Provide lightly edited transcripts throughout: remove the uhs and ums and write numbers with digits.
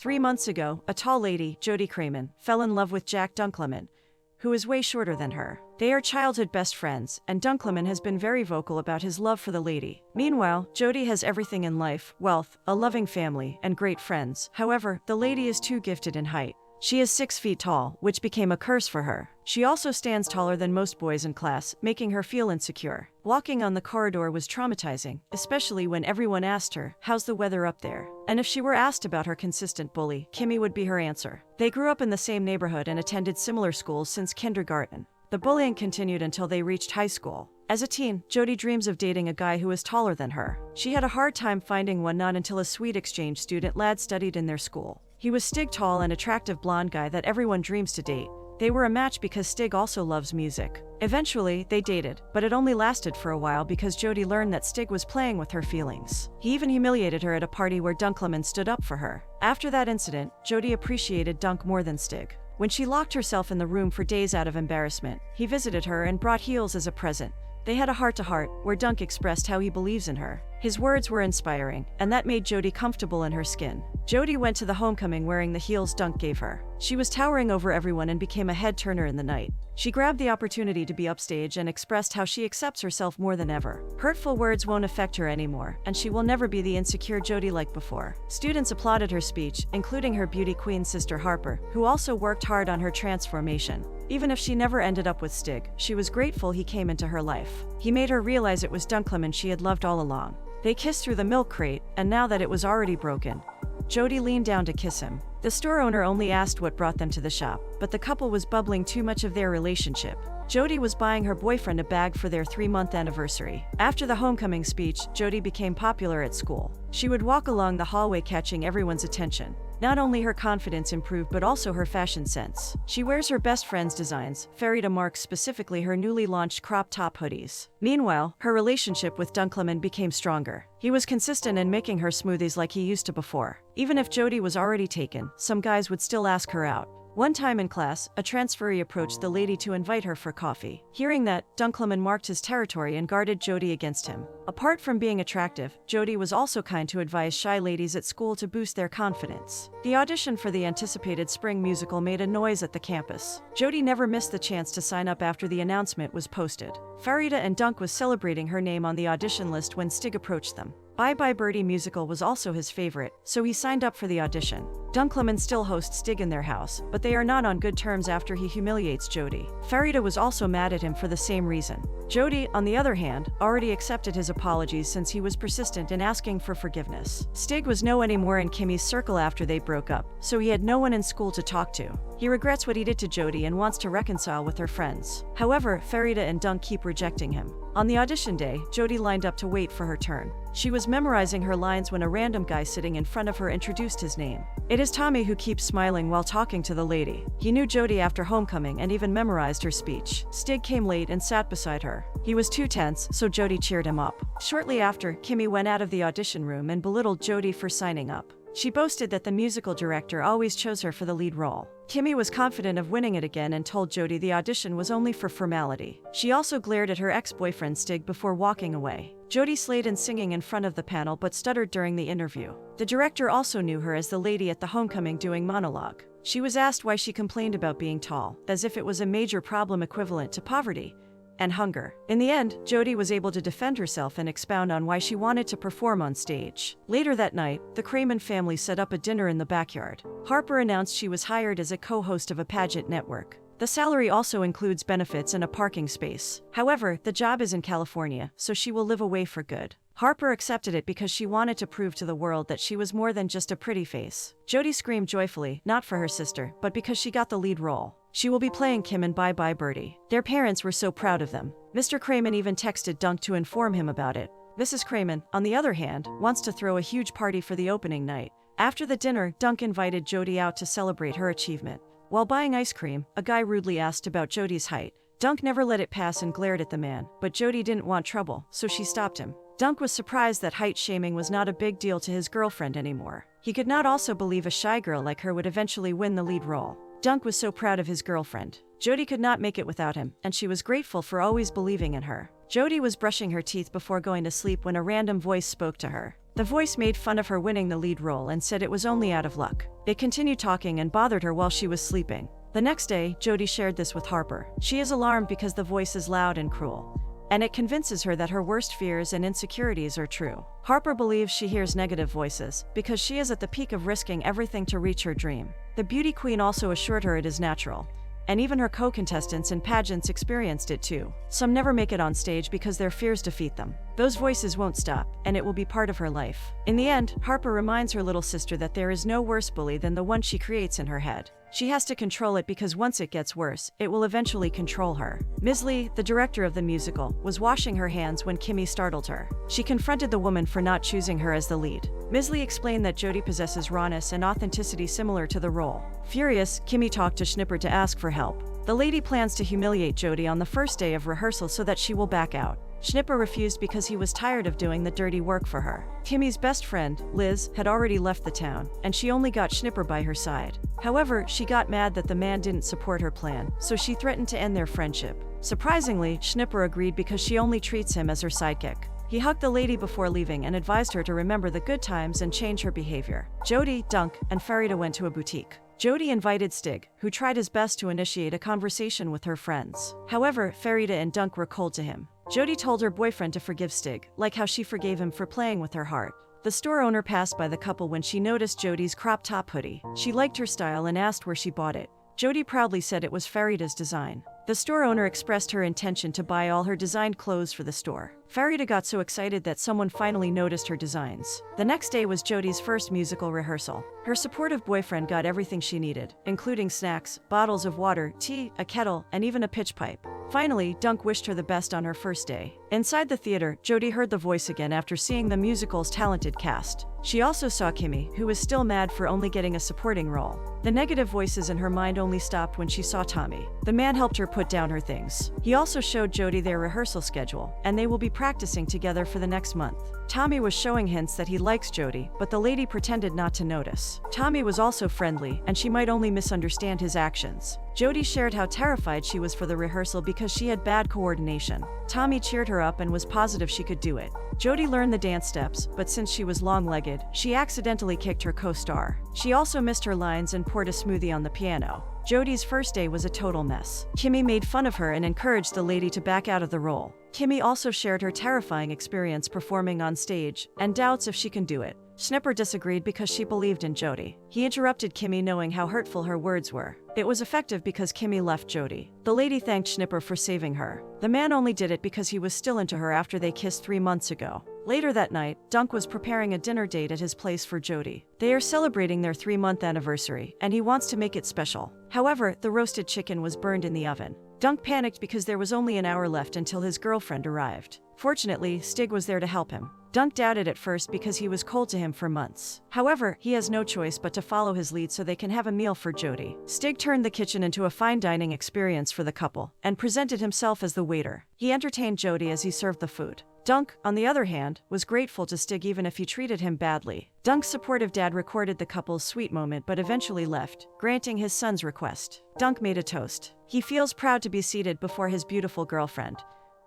3 months ago, a tall lady, Jody Cramen, fell in love with Jack Dunkleman, who is way shorter than her. They are childhood best friends, and Dunkleman has been very vocal about his love for the lady. Meanwhile, Jody has everything in life: wealth, a loving family, and great friends. However, the lady is too gifted in height. She is 6 feet tall, which became a curse for her. She also stands taller than most boys in class, making her feel insecure. Walking on the corridor was traumatizing, especially when everyone asked her, "How's the weather up there?" And if she were asked about her consistent bully, Kimmy would be her answer. They grew up in the same neighborhood and attended similar schools since kindergarten. The bullying continued until they reached high school. As a teen, Jody dreams of dating a guy who is taller than her. She had a hard time finding one, not until a sweet exchange student lad studied in their school. He was Stig, tall and attractive blonde guy that everyone dreams to date. They were a match because Stig also loves music. Eventually, they dated, but it only lasted for a while because Jody learned that Stig was playing with her feelings. He even humiliated her at a party where Dunkleman stood up for her. After that incident, Jody appreciated Dunk more than Stig. When she locked herself in the room for days out of embarrassment, he visited her and brought heels as a present. They had a heart-to-heart, where Dunk expressed how he believes in her. His words were inspiring, and that made Jody comfortable in her skin. Jody went to the homecoming wearing the heels Dunk gave her. She was towering over everyone and became a head-turner in the night. She grabbed the opportunity to be upstage and expressed how she accepts herself more than ever. Hurtful words won't affect her anymore, and she will never be the insecure Jody like before. Students applauded her speech, including her beauty queen sister Harper, who also worked hard on her transformation. Even if she never ended up with Stig, she was grateful he came into her life. He made her realize it was Dunkleman she had loved all along. They kissed through the milk crate, and now that it was already broken, Jody leaned down to kiss him. The store owner only asked what brought them to the shop, but the couple was bubbling too much of their relationship. Jody was buying her boyfriend a bag for their 3-month anniversary. After the homecoming speech, Jody became popular at school. She would walk along the hallway catching everyone's attention. Not only her confidence improved but also her fashion sense. She wears her best friend's designs, Farida Marks, specifically her newly launched crop top hoodies. Meanwhile, her relationship with Dunkleman became stronger. He was consistent in making her smoothies like he used to before. Even if Jody was already taken, some guys would still ask her out. One time in class, a transferee approached the lady to invite her for coffee. Hearing that, Dunkleman marked his territory and guarded Jody against him. Apart from being attractive, Jody was also kind to advise shy ladies at school to boost their confidence. The audition for the anticipated spring musical made a noise at the campus. Jody never missed the chance to sign up after the announcement was posted. Farida and Dunk was celebrating her name on the audition list when Stig approached them. Bye Bye Birdie musical was also his favorite, so he signed up for the audition. Dunkleman still hosts Stig in their house, but they are not on good terms after he humiliates Jody. Farida was also mad at him for the same reason. Jody, on the other hand, already accepted his apologies since he was persistent in asking for forgiveness. Stig was no anymore in Kimmy's circle after they broke up, so he had no one in school to talk to. He regrets what he did to Jody and wants to reconcile with her friends. However, Farida and Dunk keep rejecting him. On the audition day, Jody lined up to wait for her turn. She was memorizing her lines when a random guy sitting in front of her introduced his name. It is Tommy, who keeps smiling while talking to the lady. He knew Jody after homecoming and even memorized her speech. Stig came late and sat beside her. He was too tense, so Jody cheered him up. Shortly after, Kimmy went out of the audition room and belittled Jody for signing up. She boasted that the musical director always chose her for the lead role. Kimmy was confident of winning it again and told Jody the audition was only for formality. She also glared at her ex-boyfriend Stig before walking away. Jody slayed in singing in front of the panel but stuttered during the interview. The director also knew her as the lady at the homecoming doing monologue. She was asked why she complained about being tall, as if it was a major problem equivalent to poverty and hunger. In the end, Jody was able to defend herself and expound on why she wanted to perform on stage. Later that night, the Cramen family set up a dinner in the backyard. Harper announced she was hired as a co-host of a pageant network. The salary also includes benefits and a parking space. However, the job is in California, so she will live away for good. Harper accepted it because she wanted to prove to the world that she was more than just a pretty face. Jody screamed joyfully, not for her sister, but because she got the lead role. She will be playing Kim in Bye Bye Birdie. Their parents were so proud of them. Mr. Cramen even texted Dunk to inform him about it. Mrs. Cramen, on the other hand, wants to throw a huge party for the opening night. After the dinner, Dunk invited Jody out to celebrate her achievement. While buying ice cream, a guy rudely asked about Jody's height. Dunk never let it pass and glared at the man, but Jody didn't want trouble, so she stopped him. Dunk was surprised that height shaming was not a big deal to his girlfriend anymore. He could not also believe a shy girl like her would eventually win the lead role. Dunk was so proud of his girlfriend. Jody could not make it without him, and she was grateful for always believing in her. Jody was brushing her teeth before going to sleep when a random voice spoke to her. The voice made fun of her winning the lead role and said it was only out of luck. It continued talking and bothered her while she was sleeping. The next day, Jodie shared this with Harper. She is alarmed because the voice is loud and cruel, and it convinces her that her worst fears and insecurities are true. Harper believes she hears negative voices because she is at the peak of risking everything to reach her dream. The beauty queen also assured her it is natural, and even her co-contestants in pageants experienced it too. Some never make it on stage because their fears defeat them. Those voices won't stop, and it will be part of her life. In the end, Harper reminds her little sister that there is no worse bully than the one she creates in her head. She has to control it because once it gets worse, it will eventually control her. Ms. Lee, the director of the musical, was washing her hands when Kimmy startled her. She confronted the woman for not choosing her as the lead. Ms. Lee explained that Jodie possesses rawness and authenticity similar to the role. Furious, Kimmy talked to Schnipper to ask for help. The lady plans to humiliate Jodie on the first day of rehearsal so that she will back out. Schnipper refused because he was tired of doing the dirty work for her. Kimmy's best friend, Liz, had already left the town, and she only got Schnipper by her side. However, she got mad that the man didn't support her plan, so she threatened to end their friendship. Surprisingly, Schnipper agreed because she only treats him as her sidekick. He hugged the lady before leaving and advised her to remember the good times and change her behavior. Jodie, Dunk, and Farida went to a boutique. Jodie invited Stig, who tried his best to initiate a conversation with her friends. However, Farida and Dunk were cold to him. Jodie told her boyfriend to forgive Stig, like how she forgave him for playing with her heart. The store owner passed by the couple when she noticed Jodie's crop top hoodie. She liked her style and asked where she bought it. Jodie proudly said it was Farida's design. The store owner expressed her intention to buy all her designed clothes for the store. Farida got so excited that someone finally noticed her designs. The next day was Jodie's first musical rehearsal. Her supportive boyfriend got everything she needed, including snacks, bottles of water, tea, a kettle, and even a pitch pipe. Finally, Dunk wished her the best on her first day. Inside the theater, Jodie heard the voice again after seeing the musical's talented cast. She also saw Kimmy, who was still mad for only getting a supporting role. The negative voices in her mind only stopped when she saw Tommy. The man helped her put down her things. He also showed Jodie their rehearsal schedule, and they will be practicing together for the next month. Tommy was showing hints that he likes Jodie, but the lady pretended not to notice. Tommy was also friendly, and she might only misunderstand his actions. Jodie shared how terrified she was for the rehearsal because she had bad coordination. Tommy cheered her up and was positive she could do it. Jodie learned the dance steps, but since she was long-legged, she accidentally kicked her co-star. She also missed her lines and poured a smoothie on the piano. Jodie's first day was a total mess. Kimmy made fun of her and encouraged the lady to back out of the role. Kimmy also shared her terrifying experience performing on stage and doubts if she can do it. Schnipper disagreed because she believed in Jodie. He interrupted Kimmy knowing how hurtful her words were. It was effective because Kimmy left Jodie. The lady thanked Schnipper for saving her. The man only did it because he was still into her after they kissed 3 months ago. Later that night, Dunk was preparing a dinner date at his place for Jodie. They are celebrating their 3-month anniversary, and he wants to make it special. However, the roasted chicken was burned in the oven. Dunk panicked because there was only an hour left until his girlfriend arrived. Fortunately, Stig was there to help him. Dunk doubted at first because he was cold to him for months. However, he has no choice but to follow his lead so they can have a meal for Jodie. Stig turned the kitchen into a fine dining experience for the couple and presented himself as the waiter. He entertained Jodie as he served the food. Dunk, on the other hand, was grateful to Stig even if he treated him badly. Dunk's supportive dad recorded the couple's sweet moment but eventually left, granting his son's request. Dunk made a toast. He feels proud to be seated before his beautiful girlfriend,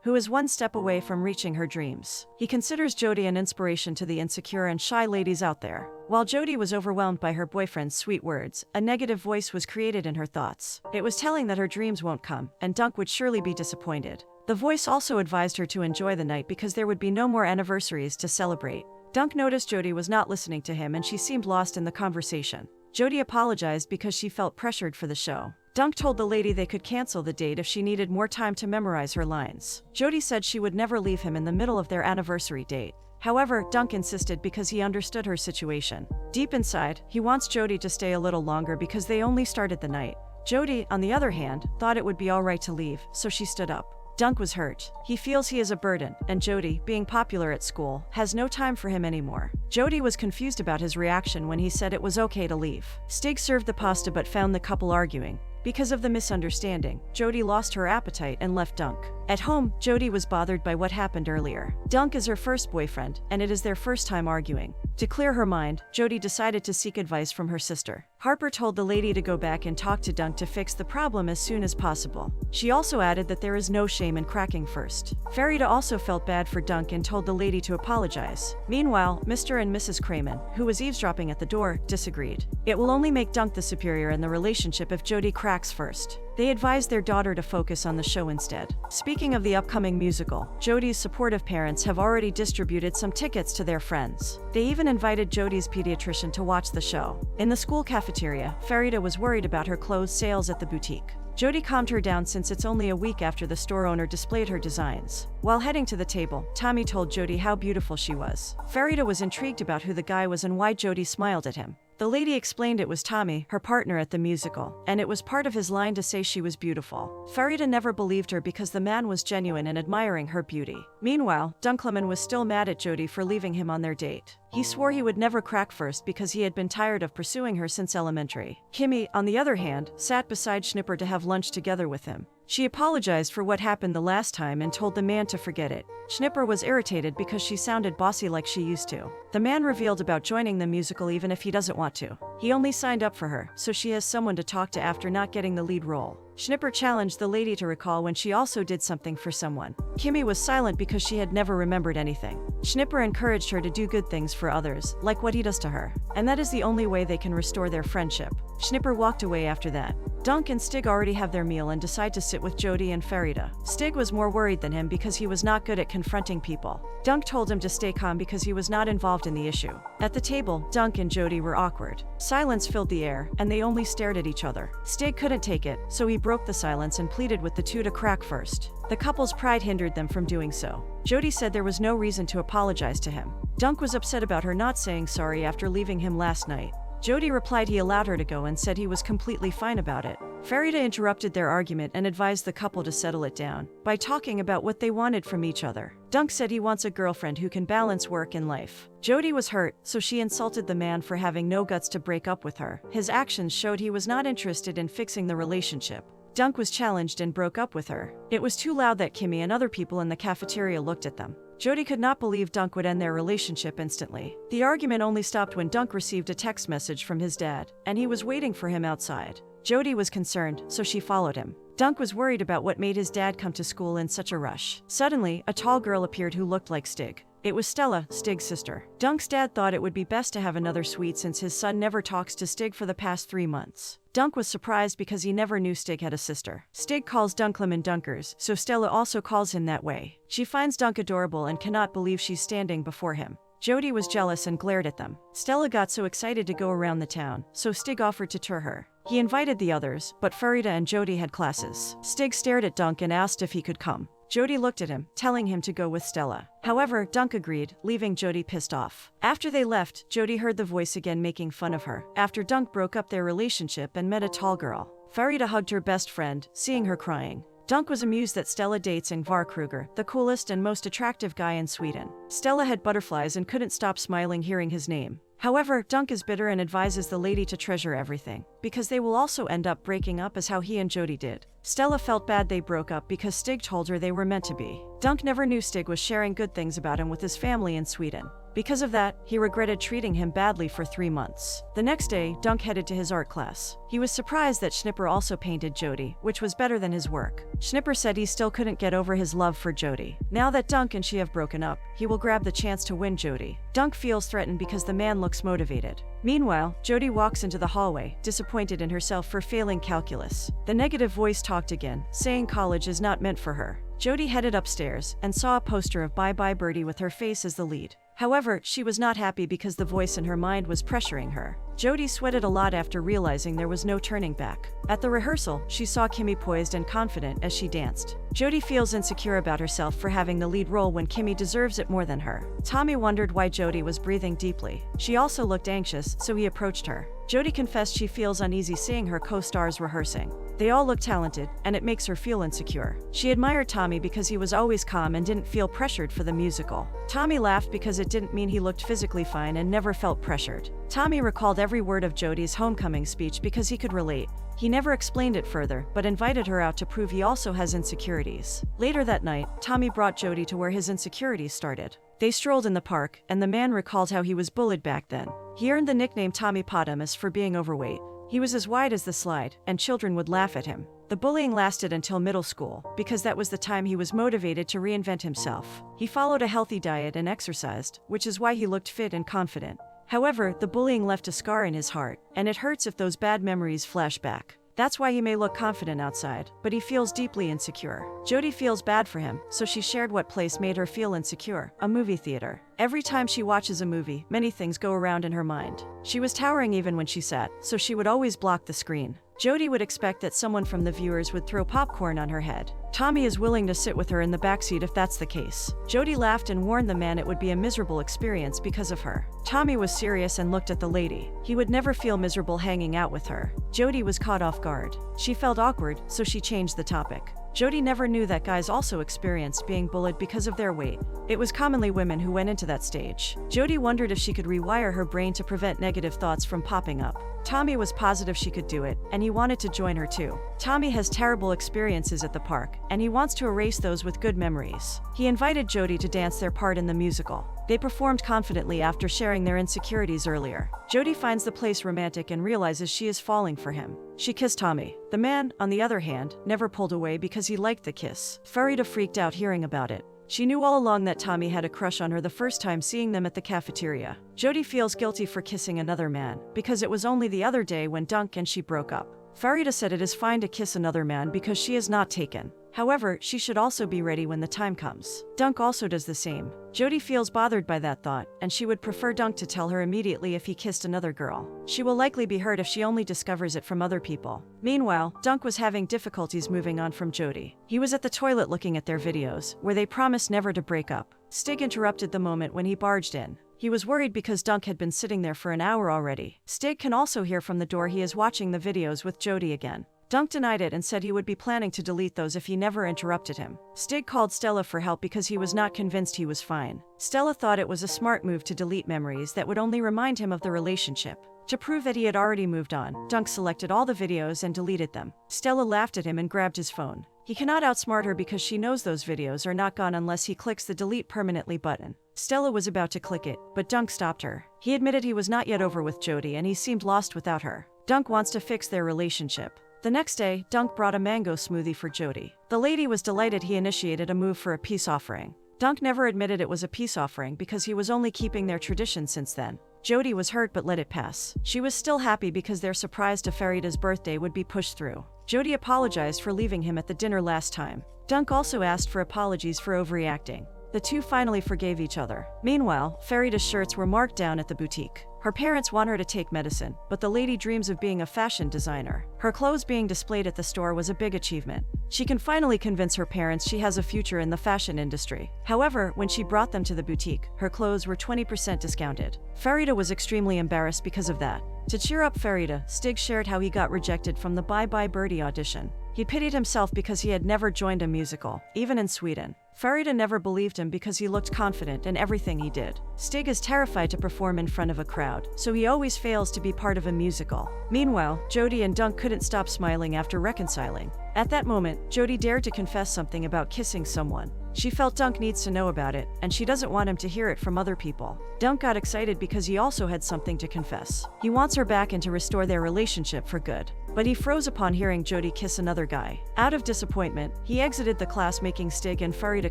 who is one step away from reaching her dreams. He considers Jodie an inspiration to the insecure and shy ladies out there. While Jodie was overwhelmed by her boyfriend's sweet words, a negative voice was created in her thoughts. It was telling that her dreams won't come, and Dunk would surely be disappointed. The voice also advised her to enjoy the night because there would be no more anniversaries to celebrate. Dunk noticed Jodie was not listening to him and she seemed lost in the conversation. Jodie apologized because she felt pressured for the show. Dunk told the lady they could cancel the date if she needed more time to memorize her lines. Jodie said she would never leave him in the middle of their anniversary date. However, Dunk insisted because he understood her situation. Deep inside, he wants Jodie to stay a little longer because they only started the night. Jodie, on the other hand, thought it would be all right to leave, so she stood up. Dunk was hurt. He feels he is a burden, and Jodie, being popular at school, has no time for him anymore. Jodie was confused about his reaction when he said it was okay to leave. Stig served the pasta but found the couple arguing. Because of the misunderstanding, Jodie lost her appetite and left Dunk. At home, Jody was bothered by what happened earlier. Dunk is her first boyfriend, and it is their first time arguing. To clear her mind, Jody decided to seek advice from her sister. Harper told the lady to go back and talk to Dunk to fix the problem as soon as possible. She also added that there is no shame in cracking first. Farida also felt bad for Dunk and told the lady to apologize. Meanwhile, Mr. and Mrs. Cramen, who was eavesdropping at the door, disagreed. It will only make Dunk the superior in the relationship if Jody cracks first. They advised their daughter to focus on the show instead. Speaking of the upcoming musical, Jody's supportive parents have already distributed some tickets to their friends. They even invited Jody's pediatrician to watch the show. In the school cafeteria, Farida was worried about her clothes sales at the boutique. Jody calmed her down since it's only a week after the store owner displayed her designs. While heading to the table, Tommy told Jody how beautiful she was. Farida was intrigued about who the guy was and why Jody smiled at him. The lady explained it was Tommy, her partner at the musical, and it was part of his line to say she was beautiful. Farida never believed her because the man was genuine and admiring her beauty. Meanwhile, Dunkleman was still mad at Jody for leaving him on their date. He swore he would never crack first because he had been tired of pursuing her since elementary. Kimmy, on the other hand, sat beside Schnipper to have lunch together with him. She apologized for what happened the last time and told the man to forget it. Schnipper was irritated because she sounded bossy like she used to. The man revealed about joining the musical even if he doesn't want to. He only signed up for her, so she has someone to talk to after not getting the lead role. Schnipper challenged the lady to recall when she also did something for someone. Kimmy was silent because she had never remembered anything. Schnipper encouraged her to do good things for others, like what he does to her. And that is the only way they can restore their friendship. Schnipper walked away after that. Dunk and Stig already have their meal and decide to sit with Jody and Farida. Stig was more worried than him because he was not good at confronting people. Dunk told him to stay calm because he was not involved in the issue. At the table, Dunk and Jody were awkward. Silence filled the air, and they only stared at each other. Stig couldn't take it, so he broke the silence and pleaded with the two to crack first. The couple's pride hindered them from doing so. Jody said there was no reason to apologize to him. Dunk was upset about her not saying sorry after leaving him last night. Jody replied he allowed her to go and said he was completely fine about it. Farida interrupted their argument and advised the couple to settle it down by talking about what they wanted from each other. Dunk said he wants a girlfriend who can balance work and life. Jody was hurt, so she insulted the man for having no guts to break up with her. His actions showed he was not interested in fixing the relationship. Dunk was challenged and broke up with her. It was too loud that Kimmy and other people in the cafeteria looked at them. Jody could not believe Dunk would end their relationship instantly. The argument only stopped when Dunk received a text message from his dad, and he was waiting for him outside. Jody was concerned, so she followed him. Dunk was worried about what made his dad come to school in such a rush. Suddenly, a tall girl appeared who looked like Stig. It was Stella, Stig's sister. Dunk's dad thought it would be best to have another suite since his son never talks to Stig for the past 3 months. Dunk was surprised because he never knew Stig had a sister. Stig calls Dunkleman Dunkers, so Stella also calls him that way. She finds Dunk adorable and cannot believe she's standing before him. Jody was jealous and glared at them. Stella got so excited to go around the town, so Stig offered to tour her. He invited the others, but Farida and Jody had classes. Stig stared at Dunk and asked if he could come. Jody looked at him, telling him to go with Stella. However, Dunk agreed, leaving Jody pissed off. After they left, Jody heard the voice again making fun of her, after Dunk broke up their relationship and met a tall girl. Farida hugged her best friend, seeing her crying. Dunk was amused that Stella dates Ingvar Kruger, the coolest and most attractive guy in Sweden. Stella had butterflies and couldn't stop smiling hearing his name. However, Dunk is bitter and advises the lady to treasure everything, because they will also end up breaking up as how he and Jody did. Stella felt bad they broke up because Stig told her they were meant to be. Dunk never knew Stig was sharing good things about him with his family in Sweden. Because of that, he regretted treating him badly for 3 months. The next day, Dunk headed to his art class. He was surprised that Schnipper also painted Jody, which was better than his work. Schnipper said he still couldn't get over his love for Jody. Now that Dunk and she have broken up, he will grab the chance to win Jody. Dunk feels threatened because the man looks motivated. Meanwhile, Jody walks into the hallway, disappointed in herself for failing calculus. The negative voice talked again, saying college is not meant for her. Jody headed upstairs and saw a poster of Bye Bye Birdie with her face as the lead. However, she was not happy because the voice in her mind was pressuring her. Jody sweated a lot after realizing there was no turning back. At the rehearsal, she saw Kimmy poised and confident as she danced. Jody feels insecure about herself for having the lead role when Kimmy deserves it more than her. Tommy wondered why Jody was breathing deeply. She also looked anxious, so he approached her. Jody confessed she feels uneasy seeing her co-stars rehearsing. They all look talented, and it makes her feel insecure. She admired Tommy because he was always calm and didn't feel pressured for the musical. Tommy laughed because it didn't mean he looked physically fine and never felt pressured. Tommy recalled every word of Jodi's homecoming speech because he could relate. He never explained it further, but invited her out to prove he also has insecurities. Later that night, Tommy brought Jodi to where his insecurities started. They strolled in the park, and the man recalled how he was bullied back then. He earned the nickname Tommy Potamus for being overweight. He was as wide as the slide, and children would laugh at him. The bullying lasted until middle school, because that was the time he was motivated to reinvent himself. He followed a healthy diet and exercised, which is why he looked fit and confident. However, the bullying left a scar in his heart, and it hurts if those bad memories flash back. That's why he may look confident outside, but he feels deeply insecure. Jodi feels bad for him, so she shared what place made her feel insecure: a movie theater. Every time she watches a movie, many things go around in her mind. She was towering even when she sat, so she would always block the screen. Jodi would expect that someone from the viewers would throw popcorn on her head. Tommy is willing to sit with her in the backseat if that's the case. Jodi laughed and warned the man it would be a miserable experience because of her. Tommy was serious and looked at the lady. He would never feel miserable hanging out with her. Jodi was caught off guard. She felt awkward, so she changed the topic. Jodi never knew that guys also experienced being bullied because of their weight. It was commonly women who went into that stage. Jodi wondered if she could rewire her brain to prevent negative thoughts from popping up. Tommy was positive she could do it, and he wanted to join her too. Tommy has terrible experiences at the park, and he wants to erase those with good memories. He invited Jodi to dance their part in the musical. They performed confidently after sharing their insecurities earlier. Jodi finds the place romantic and realizes she is falling for him. She kissed Tommy. The man, on the other hand, never pulled away because he liked the kiss. Farida freaked out hearing about it. She knew all along that Tommy had a crush on her the first time seeing them at the cafeteria. Jodi feels guilty for kissing another man, because it was only the other day when Dunk and she broke up. Farida said it is fine to kiss another man because she is not taken. However, she should also be ready when the time comes. Dunk also does the same. Jodi feels bothered by that thought, and she would prefer Dunk to tell her immediately if he kissed another girl. She will likely be hurt if she only discovers it from other people. Meanwhile, Dunk was having difficulties moving on from Jodi. He was at the toilet looking at their videos, where they promised never to break up. Stig interrupted the moment when he barged in. He was worried because Dunk had been sitting there for an hour already. Stig can also hear from the door he is watching the videos with Jodi again. Dunk denied it and said he would be planning to delete those if he never interrupted him. Stig called Stella for help because he was not convinced he was fine. Stella thought it was a smart move to delete memories that would only remind him of the relationship. To prove that he had already moved on, Dunk selected all the videos and deleted them. Stella laughed at him and grabbed his phone. He cannot outsmart her because she knows those videos are not gone unless he clicks the delete permanently button. Stella was about to click it, but Dunk stopped her. He admitted he was not yet over with Jodi and he seemed lost without her. Dunk wants to fix their relationship. The next day, Dunk brought a mango smoothie for Jodi. The lady was delighted he initiated a move for a peace offering. Dunk never admitted it was a peace offering because he was only keeping their tradition since then. Jodi was hurt but let it pass. She was still happy because their surprise to Farida's birthday would be pushed through. Jodi apologized for leaving him at the dinner last time. Dunk also asked for apologies for overreacting. The two finally forgave each other. Meanwhile, Farida's shirts were marked down at the boutique. Her parents want her to take medicine, but the lady dreams of being a fashion designer. Her clothes being displayed at the store was a big achievement. She can finally convince her parents she has a future in the fashion industry. However, when she brought them to the boutique, her clothes were 20% discounted. Farida was extremely embarrassed because of that. To cheer up Farida, Stig shared how he got rejected from the Bye Bye Birdie audition. He pitied himself because he had never joined a musical, even in Sweden. Farida never believed him because he looked confident in everything he did. Stig is terrified to perform in front of a crowd, so he always fails to be part of a musical. Meanwhile, Jodi and Dunk couldn't stop smiling after reconciling. At that moment, Jodi dared to confess something about kissing someone. She felt Dunk needs to know about it, and she doesn't want him to hear it from other people. Dunk got excited because he also had something to confess. He wants her back and to restore their relationship for good. But he froze upon hearing Jodi kiss another guy. Out of disappointment, he exited the class, making Stig and Farida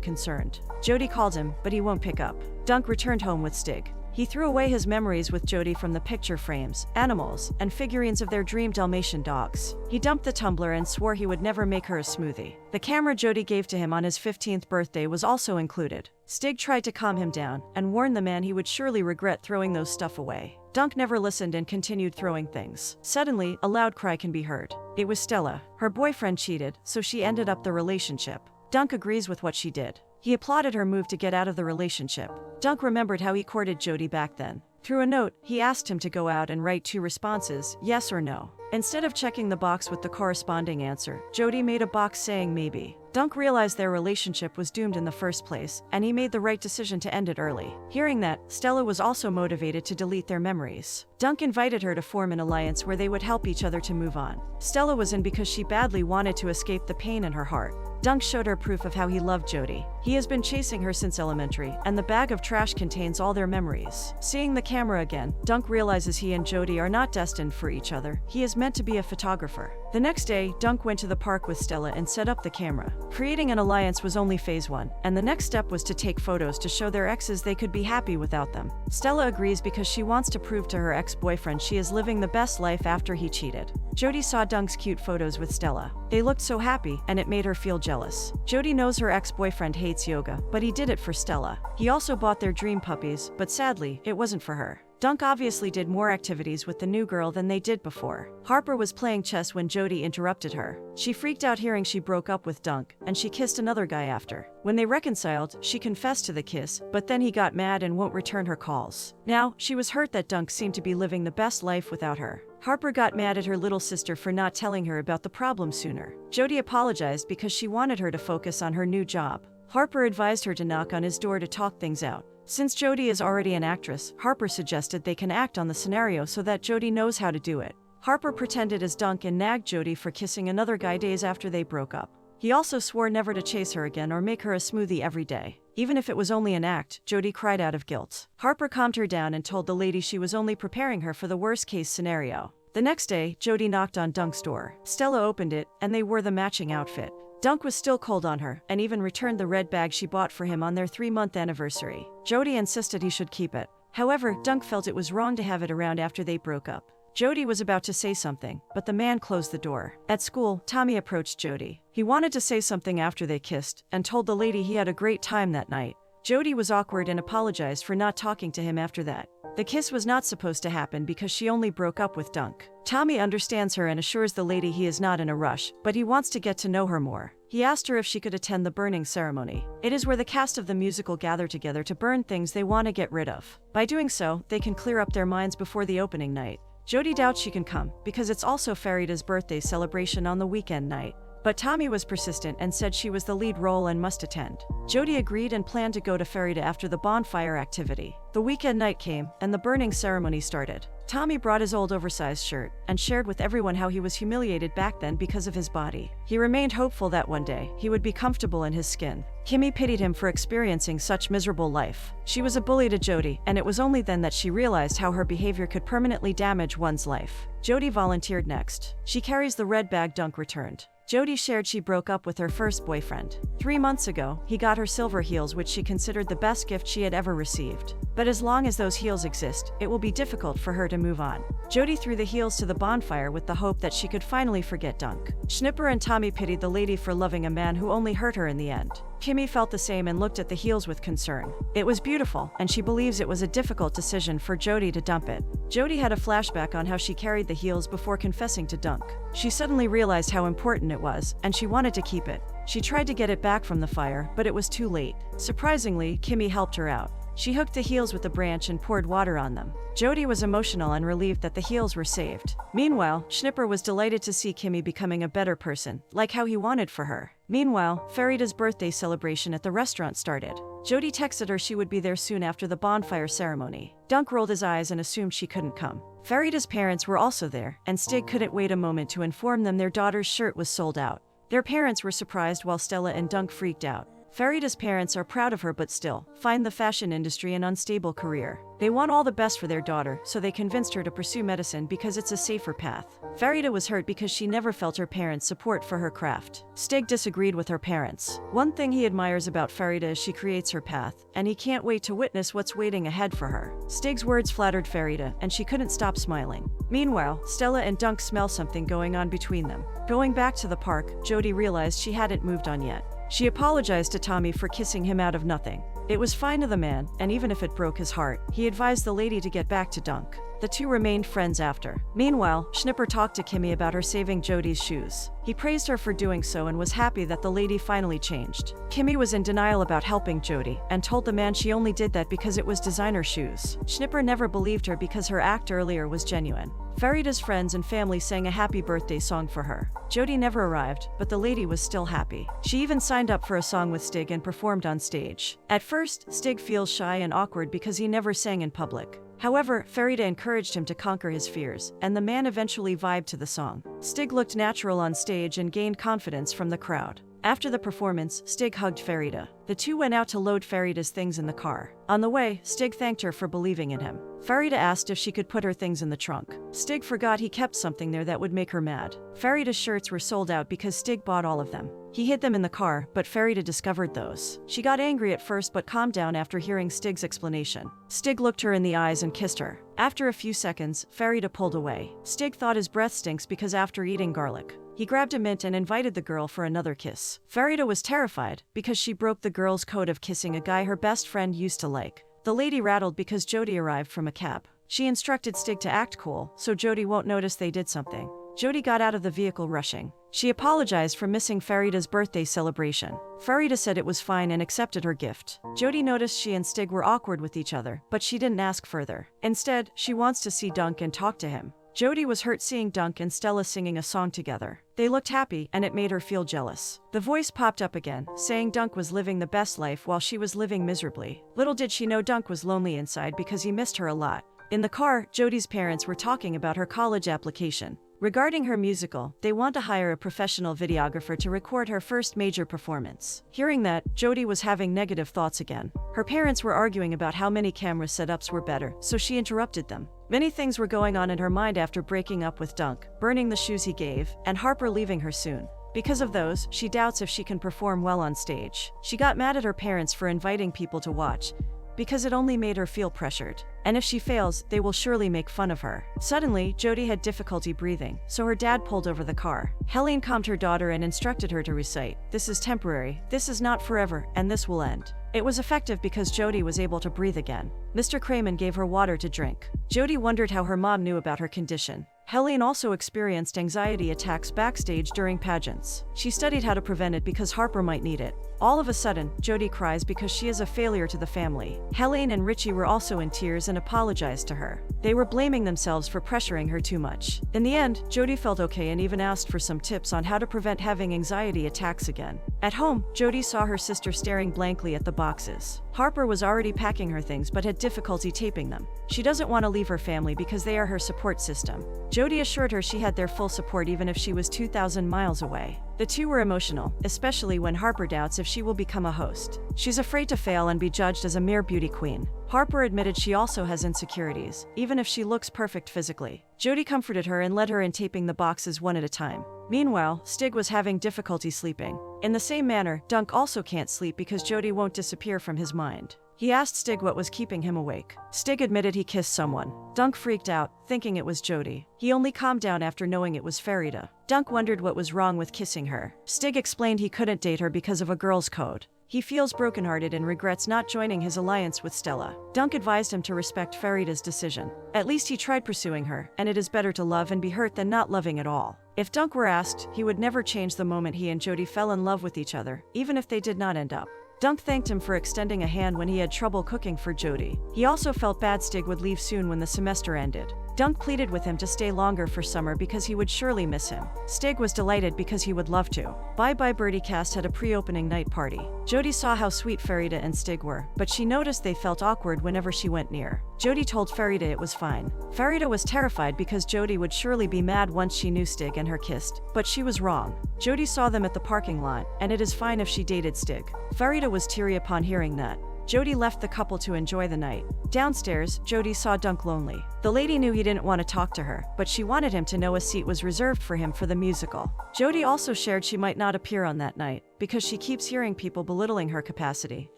concerned. Jodi called him, but he won't pick up. Dunk returned home with Stig. He threw away his memories with Jodi from the picture frames, animals, and figurines of their dream Dalmatian dogs. He dumped the tumbler and swore he would never make her a smoothie. The camera Jodi gave to him on his 15th birthday was also included. Stig tried to calm him down and warned the man he would surely regret throwing those stuff away. Dunk never listened and continued throwing things. Suddenly, a loud cry can be heard. It was Stella. Her boyfriend cheated, so she ended up the relationship. Dunk agrees with what she did. He applauded her move to get out of the relationship. Dunk remembered how he courted Jodi back then. Through a note, he asked him to go out and write 2 responses, yes or no. Instead of checking the box with the corresponding answer, Jody made a box saying maybe. Dunk realized their relationship was doomed in the first place, and he made the right decision to end it early. Hearing that, Stella was also motivated to delete their memories. Dunk invited her to form an alliance where they would help each other to move on. Stella was in because she badly wanted to escape the pain in her heart. Dunk showed her proof of how he loved Jody. He has been chasing her since elementary, and the bag of trash contains all their memories. Seeing the camera again, Dunk realizes he and Jody are not destined for each other. He is meant to be a photographer. The next day, Dunk went to the park with Stella and set up the camera. Creating an alliance was only phase 1, and the next step was to take photos to show their exes they could be happy without them. Stella agrees because she wants to prove to her ex-boyfriend she is living the best life after he cheated. Jody saw Dunk's cute photos with Stella. They looked so happy, and it made her feel jealous. Jody knows her ex-boyfriend hates yoga, but he did it for Stella. He also bought their dream puppies, but sadly, it wasn't for her. Dunk obviously did more activities with the new girl than they did before. Harper was playing chess when Jody interrupted her. She freaked out hearing she broke up with Dunk, and she kissed another guy after. When they reconciled, she confessed to the kiss, but then he got mad and won't return her calls. Now, she was hurt that Dunk seemed to be living the best life without her. Harper got mad at her little sister for not telling her about the problem sooner. Jody apologized because she wanted her to focus on her new job. Harper advised her to knock on his door to talk things out. Since Jody is already an actress, Harper suggested they can act on the scenario so that Jody knows how to do it. Harper pretended as Dunk and nagged Jody for kissing another guy days after they broke up. He also swore never to chase her again or make her a smoothie every day. Even if it was only an act, Jody cried out of guilt. Harper calmed her down and told the lady she was only preparing her for the worst-case scenario. The next day, Jody knocked on Dunk's door. Stella opened it, and they wore the matching outfit. Dunk was still cold on her, and even returned the red bag she bought for him on their 3-month anniversary. Jody insisted he should keep it. However, Dunk felt it was wrong to have it around after they broke up. Jody was about to say something, but the man closed the door. At school, Tommy approached Jody. He wanted to say something after they kissed, and told the lady he had a great time that night. Jody was awkward and apologized for not talking to him after that. The kiss was not supposed to happen because she only broke up with Dunk. Tommy understands her and assures the lady he is not in a rush, but he wants to get to know her more. He asked her if she could attend the burning ceremony. It is where the cast of the musical gather together to burn things they want to get rid of. By doing so, they can clear up their minds before the opening night. Jody doubts she can come, because it's also Farida's birthday celebration on the weekend night. But Tommy was persistent and said she was the lead role and must attend. Jody agreed and planned to go to Farida after the bonfire activity. The weekend night came, and the burning ceremony started. Tommy brought his old oversized shirt, and shared with everyone how he was humiliated back then because of his body. He remained hopeful that one day, he would be comfortable in his skin. Kimmy pitied him for experiencing such miserable life. She was a bully to Jody, and it was only then that she realized how her behavior could permanently damage one's life. Jody volunteered next. She carries the red bag Dunk returned. Jody shared she broke up with her first boyfriend. 3 months ago, he got her silver heels, which she considered the best gift she had ever received. But as long as those heels exist, it will be difficult for her to move on. Jody threw the heels to the bonfire with the hope that she could finally forget Dunk. Schnipper and Tommy pitied the lady for loving a man who only hurt her in the end. Kimmy felt the same and looked at the heels with concern. It was beautiful, and she believes it was a difficult decision for Jody to dump it. Jody had a flashback on how she carried the heels before confessing to Dunk. She suddenly realized how important it was, and she wanted to keep it. She tried to get it back from the fire, but it was too late. Surprisingly, Kimmy helped her out. She hooked the heels with a branch and poured water on them. Jody was emotional and relieved that the heels were saved. Meanwhile, Schnipper was delighted to see Kimmy becoming a better person, like how he wanted for her. Meanwhile, Farida's birthday celebration at the restaurant started. Jody texted her she would be there soon after the bonfire ceremony. Dunk rolled his eyes and assumed she couldn't come. Farida's parents were also there, and Stig couldn't wait a moment to inform them their daughter's shirt was sold out. Their parents were surprised while Stella and Dunk freaked out. Farida's parents are proud of her but still find the fashion industry an unstable career. They want all the best for their daughter, so they convinced her to pursue medicine because it's a safer path. Farida was hurt because she never felt her parents' support for her craft. Stig disagreed with her parents. One thing he admires about Farida is she creates her path, and he can't wait to witness what's waiting ahead for her. Stig's words flattered Farida, and she couldn't stop smiling. Meanwhile, Stella and Dunk smell something going on between them. Going back to the park, Jody realized she hadn't moved on yet. She apologized to Tommy for kissing him out of nothing. It was fine to the man, and even if it broke his heart, he advised the lady to get back to Dunk. The two remained friends after. Meanwhile, Schnipper talked to Kimmy about her saving Jody's shoes. He praised her for doing so and was happy that the lady finally changed. Kimmy was in denial about helping Jody and told the man she only did that because it was designer shoes. Schnipper never believed her because her act earlier was genuine. Farida's friends and family sang a happy birthday song for her. Jody never arrived, but the lady was still happy. She even signed up for a song with Stig and performed on stage. At first, Stig feels shy and awkward because he never sang in public. However, Farida encouraged him to conquer his fears, and the man eventually vibed to the song. Stig looked natural on stage and gained confidence from the crowd. After the performance, Stig hugged Farida. The two went out to load Farida's things in the car. On the way, Stig thanked her for believing in him. Farida asked if she could put her things in the trunk. Stig forgot he kept something there that would make her mad. Farida's shirts were sold out because Stig bought all of them. He hid them in the car, but Farida discovered those. She got angry at first but calmed down after hearing Stig's explanation. Stig looked her in the eyes and kissed her. After a few seconds, Farida pulled away. Stig thought his breath stinks because after eating garlic. He grabbed a mint and invited the girl for another kiss. Farida was terrified because she broke the girl's code of kissing a guy her best friend used to like. The lady rattled because Jody arrived from a cab. She instructed Stig to act cool so Jody won't notice they did something. Jody got out of the vehicle rushing. She apologized for missing Farida's birthday celebration. Farida said it was fine and accepted her gift. Jody noticed she and Stig were awkward with each other, but she didn't ask further. Instead, she wants to see Dunk and talk to him. Jody was hurt seeing Dunk and Stella singing a song together. They looked happy, and it made her feel jealous. The voice popped up again, saying Dunk was living the best life while she was living miserably. Little did she know Dunk was lonely inside because he missed her a lot. In the car, Jody's parents were talking about her college application. Regarding her musical, they want to hire a professional videographer to record her first major performance. Hearing that, Jody was having negative thoughts again. Her parents were arguing about how many camera setups were better, so she interrupted them. Many things were going on in her mind after breaking up with Dunk, burning the shoes he gave, and Harper leaving her soon. Because of those, she doubts if she can perform well on stage. She got mad at her parents for inviting people to watch, because it only made her feel pressured. And if she fails, they will surely make fun of her. Suddenly, Jody had difficulty breathing, so her dad pulled over the car. Helene calmed her daughter and instructed her to recite, "This is temporary, this is not forever, and this will end." It was effective because Jody was able to breathe again. Mr. Crayman gave her water to drink. Jody wondered how her mom knew about her condition. Helene also experienced anxiety attacks backstage during pageants. She studied how to prevent it because Harper might need it. All of a sudden, Jody cries because she is a failure to the family. Helene and Richie were also in tears and apologized to her. They were blaming themselves for pressuring her too much. In the end, Jody felt okay and even asked for some tips on how to prevent having anxiety attacks again. At home, Jody saw her sister staring blankly at the boxes. Harper was already packing her things but had difficulty taping them. She doesn't want to leave her family because they are her support system. Jody assured her she had their full support even if she was 2,000 miles away. The two were emotional, especially when Harper doubts if she will become a host. She's afraid to fail and be judged as a mere beauty queen. Harper admitted she also has insecurities, even if she looks perfect physically. Jody comforted her and led her in taping the boxes one at a time. Meanwhile, Stig was having difficulty sleeping. In the same manner, Dunk also can't sleep because Jody won't disappear from his mind. He asked Stig what was keeping him awake. Stig admitted he kissed someone. Dunk freaked out, thinking it was Jody. He only calmed down after knowing it was Farida. Dunk wondered what was wrong with kissing her. Stig explained he couldn't date her because of a girl's code. He feels brokenhearted and regrets not joining his alliance with Stella. Dunk advised him to respect Farida's decision. At least he tried pursuing her, and it is better to love and be hurt than not loving at all. If Dunk were asked, he would never change the moment he and Jody fell in love with each other, even if they did not end up. Dunk thanked him for extending a hand when he had trouble cooking for Jody. He also felt bad Stig would leave soon when the semester ended. Dunk pleaded with him to stay longer for summer because he would surely miss him. Stig was delighted because he would love to. Bye Bye Birdie cast had a pre-opening night party. Jody saw how sweet Farida and Stig were, but she noticed they felt awkward whenever she went near. Jody told Farida it was fine. Farida was terrified because Jody would surely be mad once she knew Stig and her kissed, but she was wrong. Jody saw them at the parking lot, and it is fine if she dated Stig. Farida was teary upon hearing that. Jody left the couple to enjoy the night. Downstairs, Jody saw Dunk lonely. The lady knew he didn't want to talk to her, but she wanted him to know a seat was reserved for him for the musical. Jody also shared she might not appear on that night, because she keeps hearing people belittling her capacity,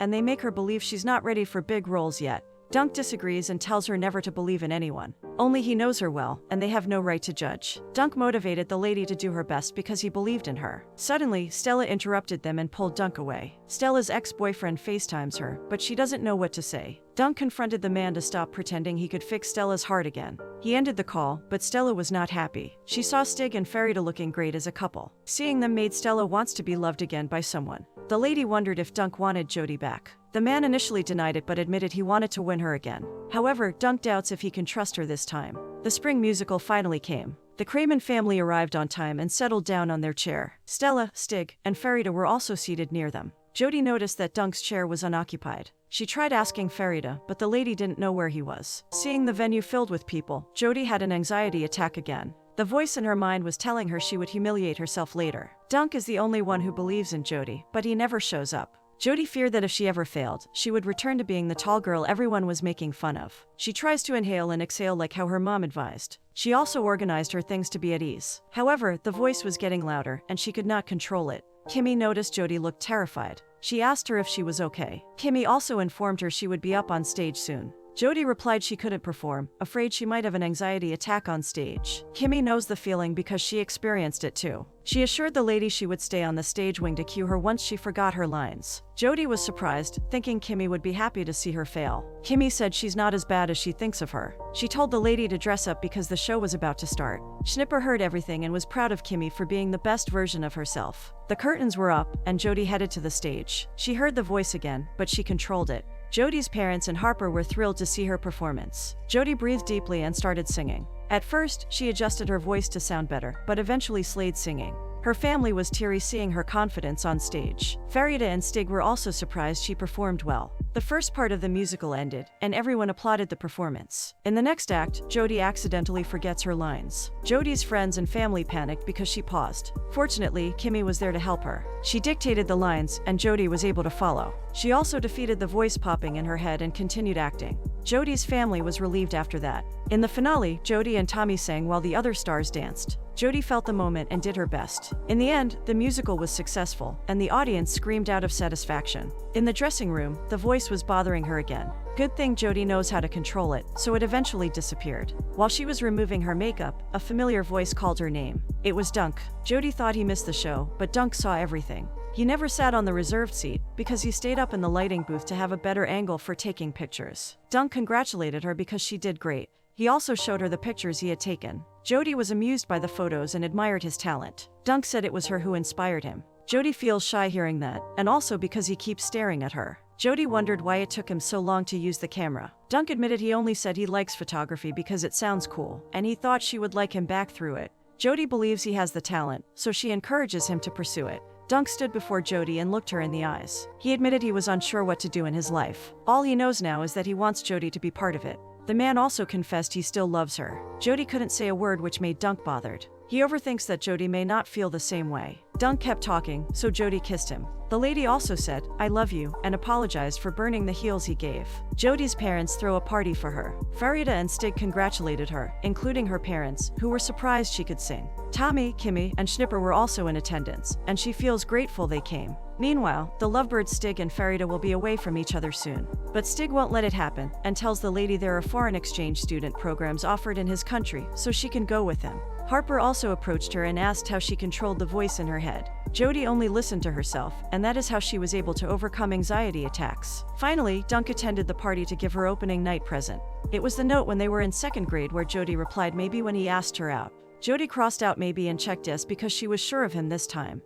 and they make her believe she's not ready for big roles yet. Dunk disagrees and tells her never to believe in anyone. Only he knows her well, and they have no right to judge. Dunk motivated the lady to do her best because he believed in her. Suddenly, Stella interrupted them and pulled Dunk away. Stella's ex-boyfriend FaceTimes her, but she doesn't know what to say. Dunk confronted the man to stop pretending he could fix Stella's heart again. He ended the call, but Stella was not happy. She saw Stig and Farida looking great as a couple. Seeing them made Stella wants to be loved again by someone. The lady wondered if Dunk wanted Jody back. The man initially denied it but admitted he wanted to win her again. However, Dunk doubts if he can trust her this time. The spring musical finally came. The Crayman family arrived on time and settled down on their chair. Stella, Stig, and Farida were also seated near them. Jody noticed that Dunk's chair was unoccupied. She tried asking Farida, but the lady didn't know where he was. Seeing the venue filled with people, Jody had an anxiety attack again. The voice in her mind was telling her she would humiliate herself later. Dunk is the only one who believes in Jody, but he never shows up. Jody feared that if she ever failed, she would return to being the tall girl everyone was making fun of. She tries to inhale and exhale like how her mom advised. She also organized her things to be at ease. However, the voice was getting louder, and she could not control it. Kimmy noticed Jody looked terrified. She asked her if she was okay. Kimmy also informed her she would be up on stage soon. Jody replied she couldn't perform, afraid she might have an anxiety attack on stage. Kimmy knows the feeling because she experienced it too. She assured the lady she would stay on the stage wing to cue her once she forgot her lines. Jody was surprised, thinking Kimmy would be happy to see her fail. Kimmy said she's not as bad as she thinks of her. She told the lady to dress up because the show was about to start. Schnipper heard everything and was proud of Kimmy for being the best version of herself. The curtains were up, and Jody headed to the stage. She heard the voice again, but she controlled it. Jody's parents and Harper were thrilled to see her performance. Jody breathed deeply and started singing. At first, she adjusted her voice to sound better, but eventually slayed singing. Her family was teary seeing her confidence on stage. Farida and Stig were also surprised she performed well. The first part of the musical ended, and everyone applauded the performance. In the next act, Jody accidentally forgets her lines. Jody's friends and family panicked because she paused. Fortunately, Kimmy was there to help her. She dictated the lines, and Jody was able to follow. She also defeated the voice popping in her head and continued acting. Jody's family was relieved after that. In the finale, Jody and Tommy sang while the other stars danced. Jody felt the moment and did her best. In the end, the musical was successful, and the audience screamed out of satisfaction. In the dressing room, the voice was bothering her again. Good thing Jody knows how to control it, so it eventually disappeared. While she was removing her makeup, a familiar voice called her name. It was Dunk. Jody thought he missed the show, but Dunk saw everything. He never sat on the reserved seat, because he stayed up in the lighting booth to have a better angle for taking pictures. Dunk congratulated her because she did great. He also showed her the pictures he had taken. Jody was amused by the photos and admired his talent. Dunk said it was her who inspired him. Jody feels shy hearing that, and also because he keeps staring at her. Jody wondered why it took him so long to use the camera. Dunk admitted he only said he likes photography because it sounds cool, and he thought she would like him back through it. Jody believes he has the talent, so she encourages him to pursue it. Dunk stood before Jody and looked her in the eyes. He admitted he was unsure what to do in his life. All he knows now is that he wants Jody to be part of it. The man also confessed he still loves her. Jody couldn't say a word, which made Dunk bothered. He overthinks that Jody may not feel the same way. Dunk kept talking, so Jody kissed him. The lady also said, "I love you," and apologized for burning the heels he gave. Jody's parents throw a party for her. Farida and Stig congratulated her, including her parents, who were surprised she could sing. Tommy, Kimmy, and Schnipper were also in attendance, and she feels grateful they came. Meanwhile, the lovebirds Stig and Farida will be away from each other soon. But Stig won't let it happen, and tells the lady there are foreign exchange student programs offered in his country, so she can go with him. Harper also approached her and asked how she controlled the voice in her head. Jody only listened to herself, and that is how she was able to overcome anxiety attacks. Finally, Dunk attended the party to give her opening night present. It was the note when they were in second grade where Jody replied maybe when he asked her out. Jody crossed out maybe and checked yes because she was sure of him this time.